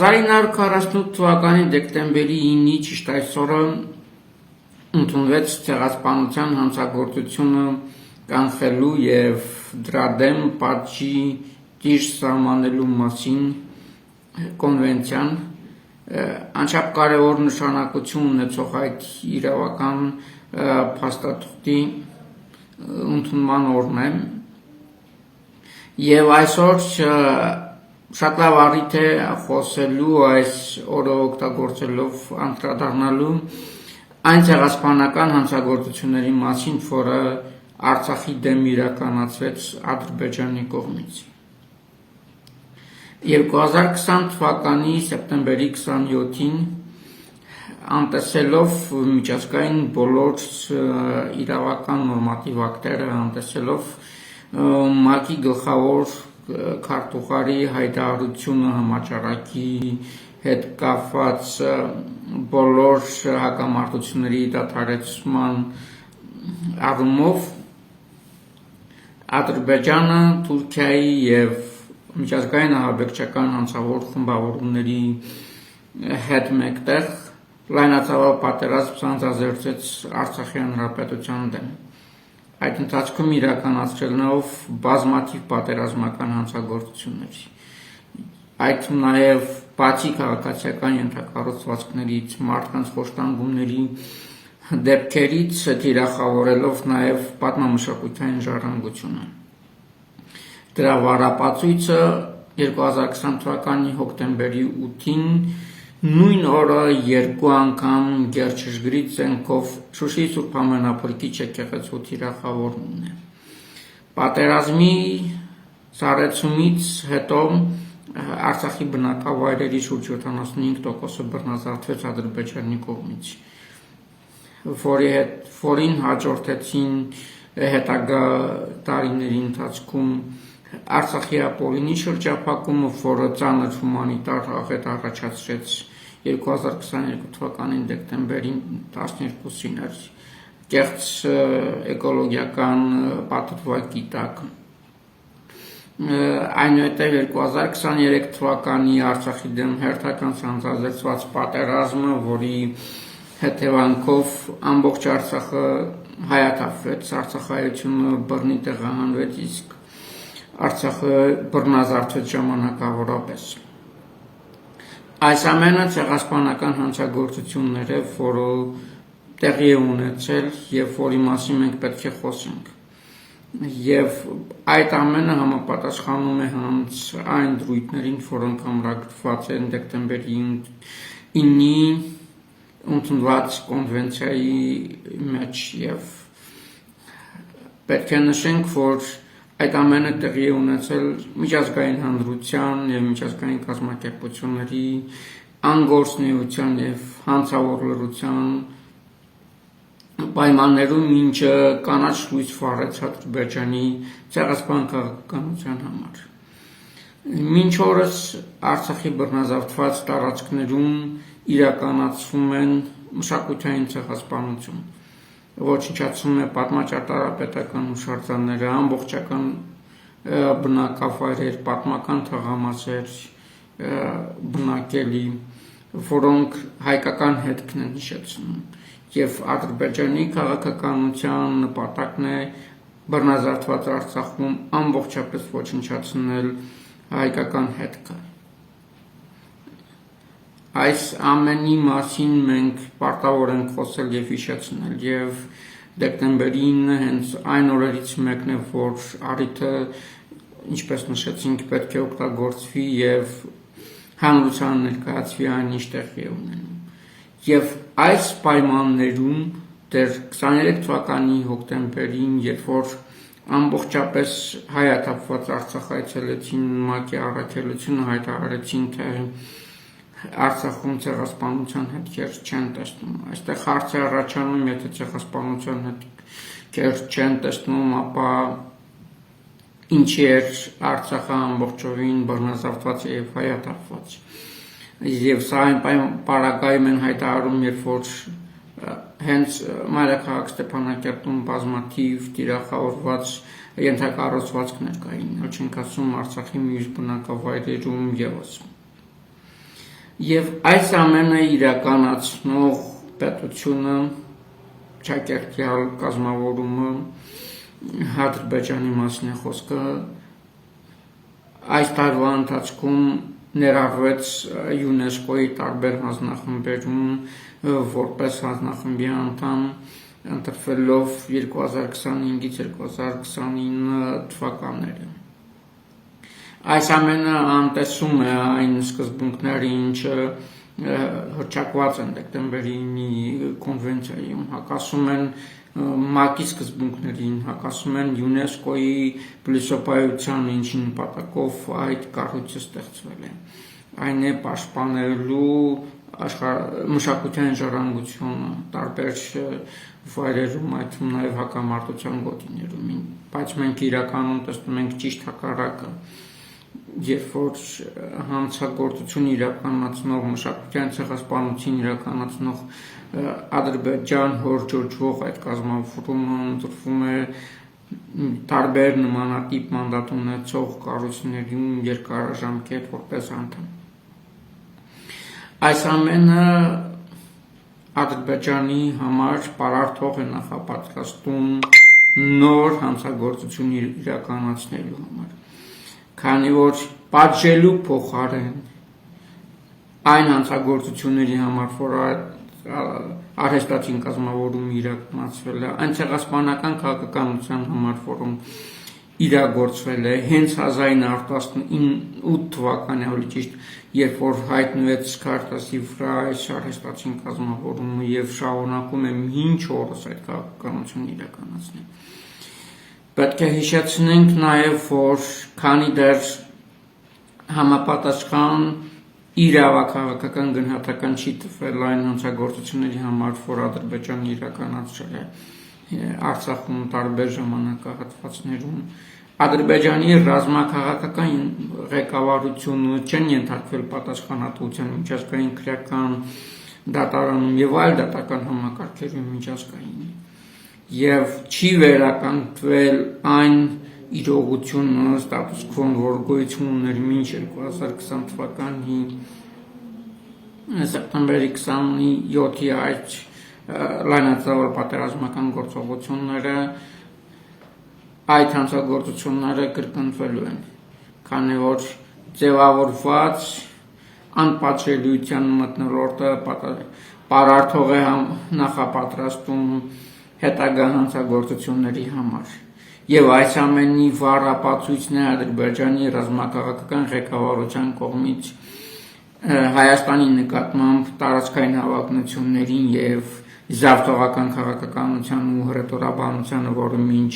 1948 թվականի դեկտեմբերի 9-ի ճիշտ այսօրը ընդունվեց ցեղասպանության հանցագործությունը կանխելու եւ դրա դեմ պատժի ճիշտ սահմանելու մասին կոնվենցիան անչափ կարևոր նշանակություն ունեցող այդ իրավական փաստաթղթի ընդունման օրն է եւ այսօր շատ լավ առիթ է խոսելու այս օրը օգտագործելով անդրադառնալու այն ցեղասպանական հանցագործությունների մասին, որը Արցախի դեմ իրականացվեց Ադրբեջանի կողմից։ 2020 թվականի սեպտեմբերի 27-ին անտեսելով միջազգային բոլոր իրավական նորմատիվ ակտերը, անտեսելով ՄԱԿ-ի գլխավոր քարտուղարի հայտարարությունը համաճարակի հետ կապված բոլոր հակամարտությունների դադարեցման առումով Ադրբեջանը Թուրքիայի եւ միջազգային ահաբեկչական հանցավոր խմբավորումների հետ մեկտեղ լայնածավալ պատերազմ սանձազերծեց Արցախի հանրապետության դեմ։ Այդ ընթացքում իրականացրելով բազմաթիվ պատերազմական հանցագործություններ։ Այդ նաև բացի քաղաքացիական ենթակառուցվածքներից, մարդկանց խոշտանգումների դեպքերից թիրախավորելով նաև պատմամշակութային ժառանգությունը։ Դրա վառապացույցը 2020 թվականի հոկտեմբերի 8-ին նույն օրը երկու անգամ գերչժգրիտ զենքով Շուշիի Սուրբ Ամենափրկիչ եկեղեցու թիրախավորումն է։ Պատերազմի սառեցումից հետո Արցախի բնակավայրերի շուրջ 75%-ը բռնազավթվեց Ադրբեջանի կողմից, որին հաջորդեցին հետագա տարիների ընթացքում Արցախի ապօրինի շրջափակումը, որը ծանր հումանիտար աղետ առաջացրեց 2022 թվականի դեկտեմբերի 12-ին կեղծ էկոլոգիական պատվիրակի տակ։ Այնուհետև 2023 թվականի Արցախի դեմ հերթական սանձազերծված պատերազմը, որի հետևանքով ամբողջ Արցախը հայաթափվեց, արցախայությունը բռնի տեղահանվեց, իսկ Արցախը բռնազավթվեց ժամանակավորապես։ Այս ամենը ցեղասպանական հանցագործություններ է, որը տեղի է ունեցել եւ որի մասին մենք պետք է խոսենք։ Եվ այդ ամենը համապատասխանում է հենց այն դրույթներին, որոնք ամրագրված են դեկտեմբերի 9-ի ընդունված կոնվենցիայի մեջ եւ պետք է նշենք, որ այդ ամենը տեղի է ունեցել միջազգային հանրության եւ միջազգային կազմակերպությունների անգործնեության եւ հանցավոր լրության պայմաններում, ինչը կանաչ լույս վառեց Ադրբեջանի ցեղասպան քաղաքականության համար։ Մինչ օրս Արցախի բռնազավթված տարածքներում իրականացվում են մշակութային ցեղասպանություն, ոչնչացում է պատմաճարտարապետական հուշարձանները, ամբողջական բնակավայրեր, պատմական թաղամասեր բնակելի, որոնք հայկական հետքն են հիշեցնում, եւ Ադրբեջանի քաղաքականության նպատակն է բռնազավթված Արցախում ամբողջապես ոչնչացնել հայկական հետքը։ Այս ամենի մասին մենք պարտավոր ենք խոսել եւ հիշեցնել, եւ դեկտեմբերի 9-ը հենց այն օրերից մեկն է, որ առիթը, ինչպես նշեցինք, պետք է օգտագործվի եւ հանրության ներկայացվի այն, ինչ տեղի է ունենում։ Եվ այս պայմաններում դեռ 23 թվականի հոկտեմբերին, երբ որ ամբողջապես հայաթափված Արցախ այցելեցին ՄԱԿ-ի առաքելությունը, հայտարարեցին, թե Արցախում ցեղասպանության հետքեր չեն տեսնում։ Այստեղ հարց է առաջանում, եթե ցեղասպանության հետքեր չեն տեսնում, ապա ինչի էր Արցախը ամբողջովին բռնազավթված եւ հայաթափված։ Եվ սա այն պարագայում են հայտարարում, երբ որ հենց մայրաքաղաք Ստեփանակերտում բազմաթիվ տիրախավորված ենթակառուցվածքներ կային, ոչ չենք ասում Արցախի մյուս բնակավայրերում եւս։ Եվ այս ամենը իրականացնող պետությունը ճակերտյալ կազմավորումը Ադրբեջանի մասին է խոսքը այս տարվա ընթացքում ներառվեց ՅՈՒՆԵՍԿՕ-ի տարբեր հանձնախմբերում որպես հանձնախմբի անդամ ընտրվելով 2025-2029 թվականները։ Այս ամենը անտեսում է այն սկզբունքների, ինչը հռչակված են դեկտեմբերի 9-ի կոնվենցիայում, հակասում են ՄԱԿ-ի սկզբունքներին, հակասում են ՅՈՒՆԵՍԿՕ-ի փիլիսոփայությանը, ինչի նպատակով այդ կառույցը ստեղծվել է։ Այն է պաշտպանելու մշակութային ժառանգությունը տարբեր վայրերում, այդ թվում նաև հակամարտության գոտիներում, բայց մենք իրականում տեսնում ենք ճիշտ հակառակը, երբ որ հանցագործություն իրականացնող մշակութային ցեղասպանություն իրականացնող Ադրբեջան հորճոճվող այդ կազմավորումը ընտրվում է տարբեր նմանատիպ մանդատ ունեցող կառույցներում երկարաժամկետ որպես անդամ։ Այս ամենը Ադրբեջանի համար պարարտ հող է նախապատրաստում նոր հանցագործություն իրականացնելու համար, քանի որ պատժելու փոխարեն այն հանցագործությունների համար, որ արհեստացին կազմավորումը իրականացվել է, այն ցեղասպանական քաղաքականության համար, որում իրագործվել է հենց 1918 թվականի ավելի ճիշտ, երբ որ հայտնվեց Քարտազի վրա այս արհեստացին կազմավորումը եւ շարունակում է մինչ օրս այդ քաղաքականությունը իրականացնել։ Պետք է հիշեցնենք նաեւ, որ քանի դեռ համապատասխան իրավաքաղաքական գնահատական չի տվել այն հանցագործությունների համար, որ Ադրբեջանը իրականացրել է Արցախում տարբեր ժամանակահատվածներում, Ադրբեջանի ռազմաքաղաքական ղեկավարությունը չեն ենթարկվել պատասխանատվության միջազգային քրեական դատարանում եւ այլ դատական համակարգերում միջազգային եւ չի վերականգնվել այն իրողությունը ստատուս քվոն, որ գոյություն ուներ մինչ 2020 թվականի սեպտեմբերի 27-ի այդ լայնածավալ պատերազմական գործողությունները այդ հանցագործությունները կրկնվելու են, քանի որ ձևավորված անպատժելիության մթնոլորտը պարարտ հող է նախապատրաստում հետագա հանցագործությունների համար։ Եվ այս ամենի վառ ապացույցն է Ադրբեջանի ռազմաքաղաքական ղեկավարության կողմից Հայաստանի նկատմամբ տարածքային հավակնություններին եւ զավթողական քաղաքականության ու հռետորաբանությանը, որը մինչ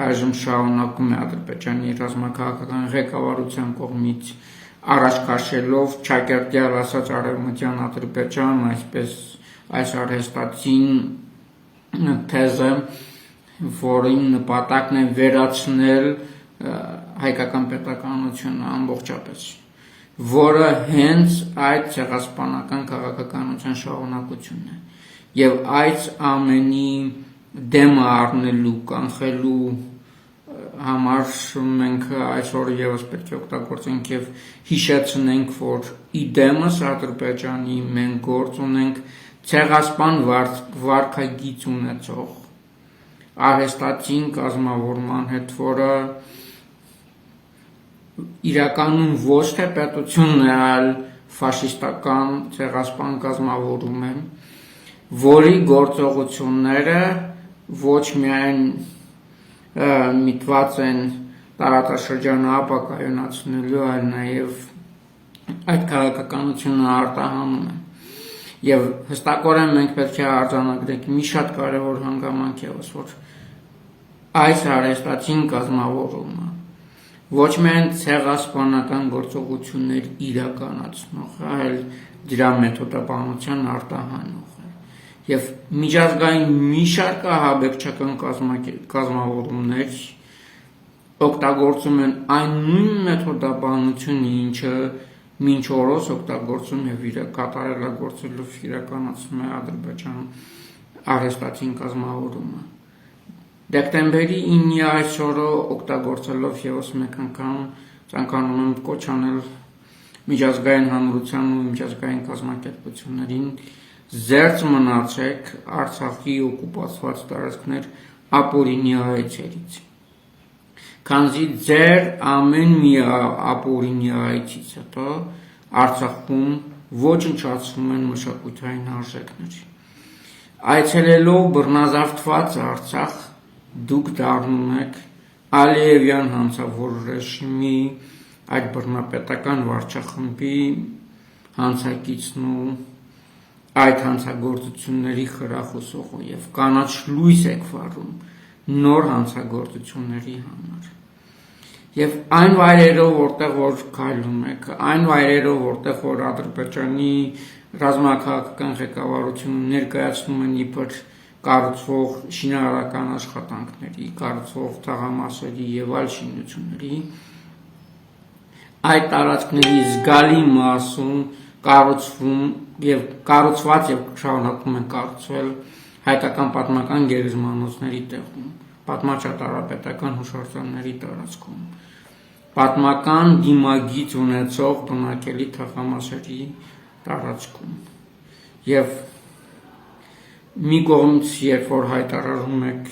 այժմ շարունակում է Ադրբեջանի ռազմաքաղաքական ղեկավարության կողմից առաջ քաշելով ճակերտյալ ասած արևմտյան Ադրբեջան, այսպես այս արհեստացին թեզը, որին նպատակն է վերացնել հայկական պետականությունը ամբողջապես, որը հենց այդ ցեղասպանական քաղաքականության շարունակությունն է, եւ այս ամենի դեմը առնելու, կանխելու համար մենք այսօր եւս պետք է օգտագործենք եւ հիշեցնենք, որ իդեմս Ադրբեջանի մենք գործ ունենք ցեղասպան վարքագիծ ունեցող արհեստացին կազմավորման հետ, որը իրականում ոչ թե պետությունն է, այլ ֆաշիստական ցեղասպան կազմավորում է, որի գործողությունները ոչ միայն միտված են տարածաշրջանը ապակայունացնելու, այլ նաև այդ քաղաքականությունը արտահանում են։ Եվ հստակորեն մենք պետք է արձանագրենք մի շատ կարևոր հանգամանք ևս, որ այս արհեստացին կազմավորումը ոչ միայն ցեղասպանական գործողություններ իրականացնող, այլ դրա մեթոդաբանության արտահանող է։ Եվ միջազգային մի շարք ահաբեկչական կազմավորումներ օգտագործում են այն նույն մեթոդաբանությունը, ինչը մինչ օրս օգտագործում եւ կատարելագործելով իրականացնում է Ադրբեջան արհեստացին կազմավորումը։ Դեկտեմբերի 9-ի այս օրը օգտագործելով եւս մեկ անգամ ցանկանում եմ կոչ անել միջազգային հանրության ու միջազգային կազմակերպություններին զերծ մնացեք Արցախի օկուպացված տարածքներ ապօրինի այցերից, քանզի ձեր ամեն մի ապօրինի այցից հետո Արցախում ոչնչացվում են մշակութային արժեքներ։ Այցելելով բռնազավթված Արցախ դուք դառնում եք Ալիևյան հանցավոր ռեժիմի այդ բռնապետական վարչախմբի հանցակիցն ու այդ հանցագործությունների խրախուսողը եւ կանաչ լույս եք վառում նոր հանցագործությունների համար։ Եվ այն վայրերով, որտեղ որ քայլում եք, այն վայրերով, որտեղ որ Ադրբեջանի ռազմաքաղաքական ղեկավարությունը ներկայացնում են իբր կառուցվող շինարարական աշխատանքների, կառուցվող թաղամասերի եւ այլ շինությունների, այդ տարածքների զգալի մասում կառուցված եւ շարունակում են կառուցվել հայկական պատմական գերեզմանոցների տեղում, պատմաճարտարապետական հուշարձանների տարածքում, պատմական դիմագիծ ունեցող բնակելի թաղամասերի տարածքում եւ մի կողմից երբ որ հայտարարում եք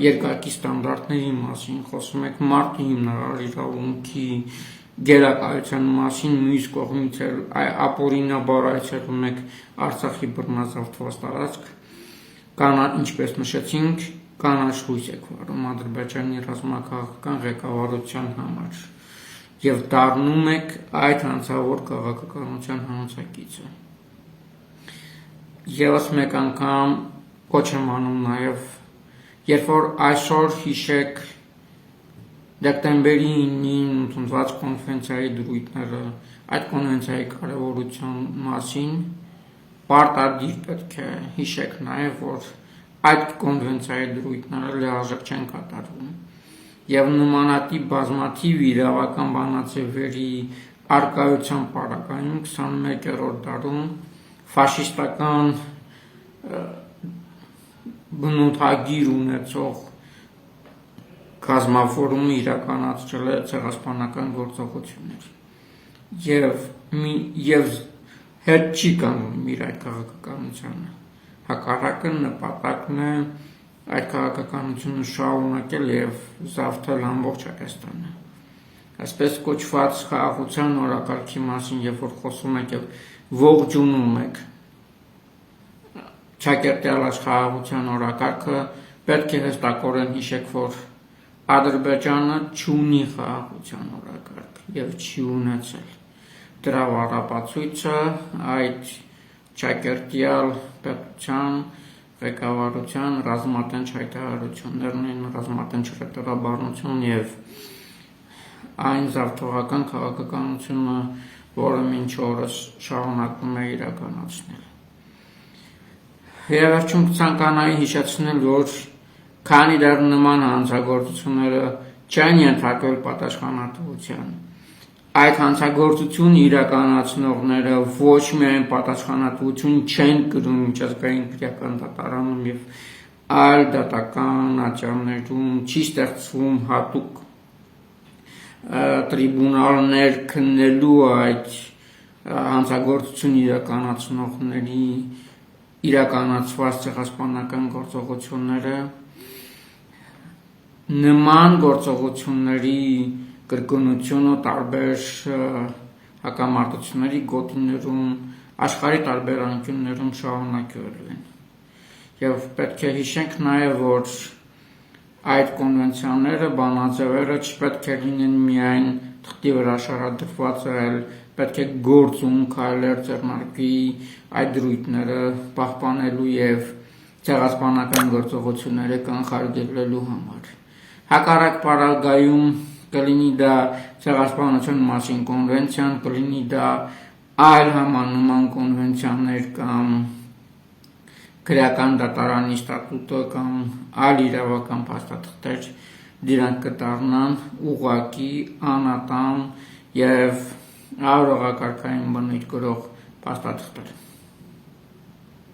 երկակի ստանդարտների մասին, խոսում եք մարդու հիմնարար իրավունքի գերակայության մասին, մյուս կողմից ապօրինաբար այցելում եք Արցախի բռնազավթված տարածք, ինչպես նշեցինք, կանաչ լույս եք վառում Ադրբեջանի ռազմաքաղաքական ղեկավարության համար եւ դառնում եք այդ հանցավոր քաղաքականության հանցակիցը։ Եվս մեկ անգամ կոչ եմ անում նաեւ, երբ որ այսօր հիշեք դեկտեմբերի 9-ին ընդունված կոնֆերենցիայի դրույթները, այդ կոնվենցիայի կարևորության մասին, պարտադիր պետք է հիշեք նաեւ, որ այդ կոնվենցիայի դրույթները լիարժեք չեն կատարվում եւ նմանատիպ բազմաթիվ իրավական բանաձևերի արկայության պարագայում 21-րդ դարում ֆաշիստական բնութագիր ունեցող կազմավորումը իրականացրել է ցեղասպանական գործողություններ եւ հետ չի կանգնում իր այդ քաղաքականությանը, հակառակը նպատակն է այդ քաղաքականությունը շարունակել եւ զավթել ամբողջ Հայաստանը։ Այսպես կոչված խաղաղության օրակարգի մասին, երբ որ խոսում եք եւ ողջունում եք Չակերտյալ աշխարհության օրակարգը, պետք է հստակորեն հիշեք, որ Ադրբեջանը չունի խաղաղության օրակարգ եւ չի ունեցել։ Դրա վառապացույցը այդ Չակերտյալ պետության ղեկավարության ռազմատենչ հայտարարություններն են, ռազմատենչ ռետորաբանություն եւ այն զավթողական քաղաքականությունը, որը մինչ օրս շարունակում է իրականացնել։ Վերջում կցանկանայի հիշեցնել, որ քանի դեռ նման հանցագործությունները չեն ենթարկվել պատասխանատվության, այդ հանցագործություն իրականացնողները ոչ միայն պատասխանատվություն չեն կրում միջազգային քրեական դատարանում եւ այլ դատական ատյաններում, չի ստեղծվում հատուկ տրիբունալներ քննելու այդ հանցագործություն իրականացնողների իրականացված ցեղասպանական գործողությունները, նման գործողությունների կրկնությունը տարբեր հակամարտությունների գոտիներում, աշխարհի տարբեր անկյուններում շարունակվել են։ Եվ պետք է հիշենք նաև, որ այդ կոնվենցիաները, բանաձևերը չպետք է լինեն միայն թղթի վրա շարադրված, այլ պետք է գործում քայլեր ձեռնարկվի այդ դրույթները պահպանելու եւ ցեղասպանական գործողությունները կանխարգելելու համար։ Հակառակ պարագայում կլինի դա ցեղասպանության մասին կոնվենցիան, կլինի դա այլ համանման կոնվենցիաներ կամ քրեական դատարանի ստատուտը կամ այլ իրավական փաստաթղթեր, դրանք կդառնան ուղղակի անատամ եւ առողակարգային բնույթ կրող փաստաթղթեր։